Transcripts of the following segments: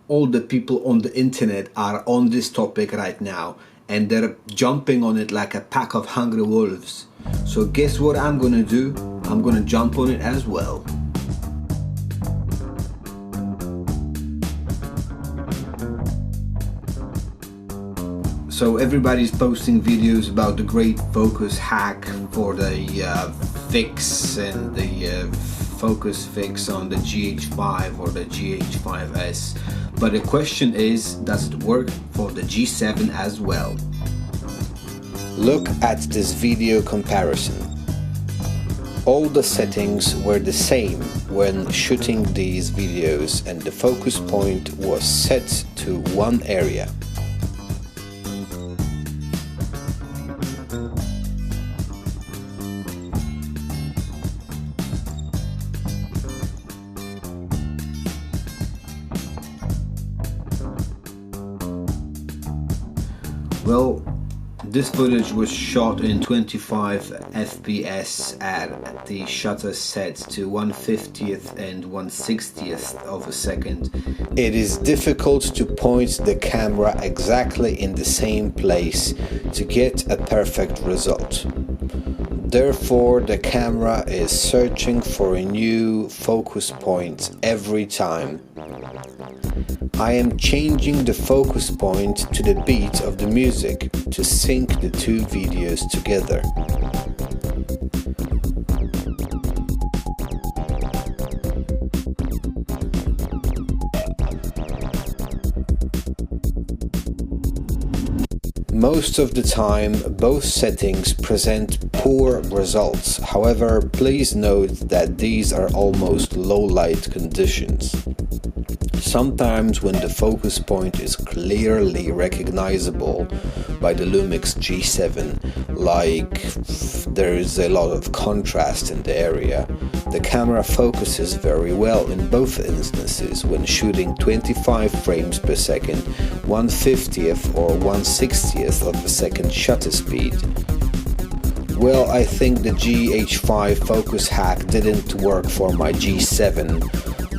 all the people on the internet are on this topic right now, and they're jumping on it like a pack of hungry wolves. So guess what I'm gonna do? I'm gonna jump on it as well. So everybody's posting videos about the great focus hack for the fix and the focus fix on the GH5 or the GH5s. But the question is, does it work for the G7 as well? Look at this video comparison. All the settings were the same when shooting these videos, and the focus point was set to one area. Well, this footage was shot in 25 FPS at the shutter set to 1/50th and 1/60th of a second. It is difficult to point the camera exactly in the same place to get a perfect result. Therefore, the camera is searching for a new focus point every time. I am changing the focus point to the beat of the music to sync the two videos together. Most of the time, both settings present poor results. However, please note that these are almost low light conditions. Sometimes when the focus point is clearly recognizable by the Lumix G7, like there is a lot of contrast in the area, the camera focuses very well in both instances when shooting 25 frames per second, 1/50th or 1/60th of a second shutter speed. Well, I think the GH5 focus hack didn't work for my G7.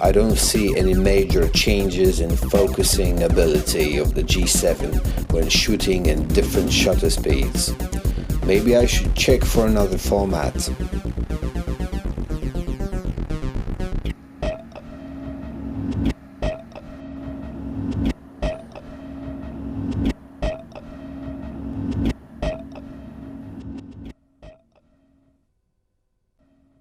I don't see any major changes in focusing ability of the G7 when shooting in different shutter speeds. Maybe I should check for another format.